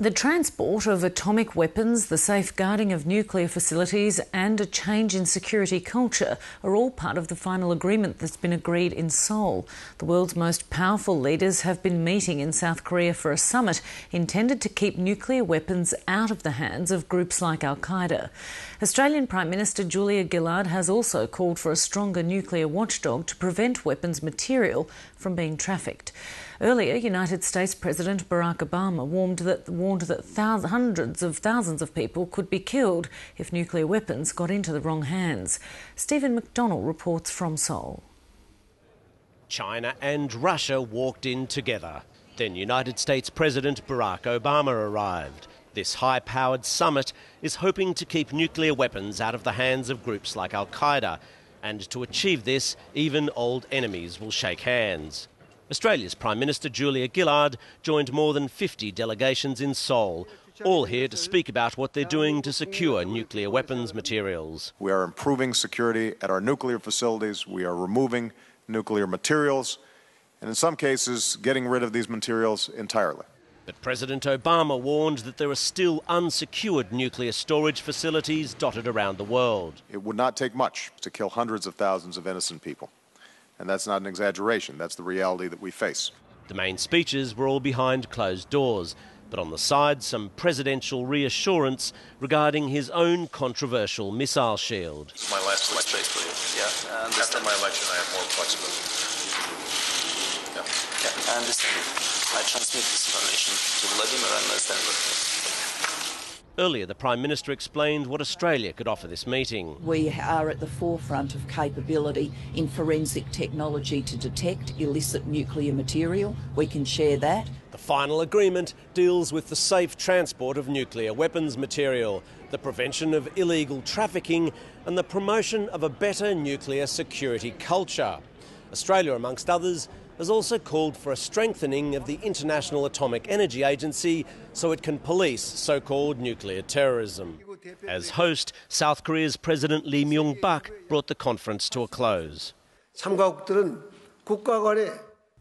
The transport of atomic weapons, the safeguarding of nuclear facilities and a change in security culture are all part of the final agreement that's been agreed in Seoul. The world's most powerful leaders have been meeting in South Korea for a summit intended to keep nuclear weapons out of the hands of groups like Al-Qaeda. Australian Prime Minister Julia Gillard has also called for a stronger nuclear watchdog to prevent weapons material from being trafficked. Earlier, United States President Barack Obama warned that hundreds of thousands of people could be killed if nuclear weapons got into the wrong hands. Stephen McDonnell reports from Seoul. China and Russia walked in together. Then United States President Barack Obama arrived. This high-powered summit is hoping to keep nuclear weapons out of the hands of groups like Al-Qaeda. And to achieve this, even old enemies will shake hands. Australia's Prime Minister Julia Gillard joined more than 50 delegations in Seoul, all here to speak about what they're doing to secure nuclear weapons materials. We are improving security at our nuclear facilities, we are removing nuclear materials, and in some cases getting rid of these materials entirely. But President Obama warned that there are still unsecured nuclear storage facilities dotted around the world. It would not take much to kill hundreds of thousands of innocent people. And that's not an exaggeration, that's the reality that we face. The main speeches were all behind closed doors, but on the side some presidential reassurance regarding his own controversial missile shield. It's my last space for you. Yeah, after my election I have more flexibility. Yeah, I understand. I transmit this information to Vladimir and understand what. Earlier, the Prime Minister explained what Australia could offer this meeting. We are at the forefront of capability in forensic technology to detect illicit nuclear material. We can share that. The final agreement deals with the safe transport of nuclear weapons material, the prevention of illegal trafficking and the promotion of a better nuclear security culture. Australia, amongst others, has also called for a strengthening of the International Atomic Energy Agency so it can police so-called nuclear terrorism. As host, South Korea's President Lee Myung-bak brought the conference to a close. The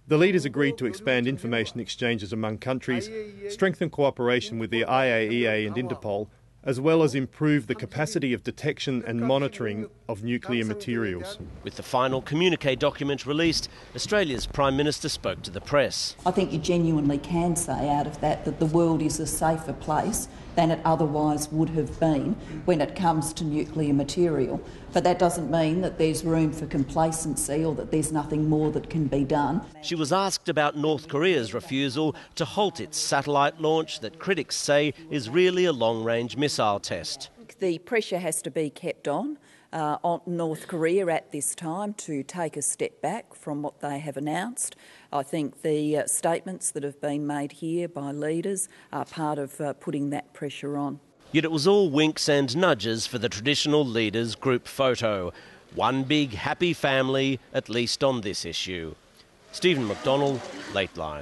leaders agreed to expand information exchanges among countries, strengthen cooperation with the IAEA and Interpol, as well as improve the capacity of detection and monitoring of nuclear materials. With the final communique document released, Australia's Prime Minister spoke to the press. I think you genuinely can say out of that the world is a safer place than it otherwise would have been when it comes to nuclear material. But that doesn't mean that there's room for complacency or that there's nothing more that can be done. She was asked about North Korea's refusal to halt its satellite launch that critics say is really a long-range missile test. The pressure has to be kept on North Korea at this time to take a step back from what they have announced. I think the statements that have been made here by leaders are part of putting that pressure on. Yet it was all winks and nudges for the traditional leaders' group photo. One big happy family, at least on this issue. Stephen McDonnell, Lateline.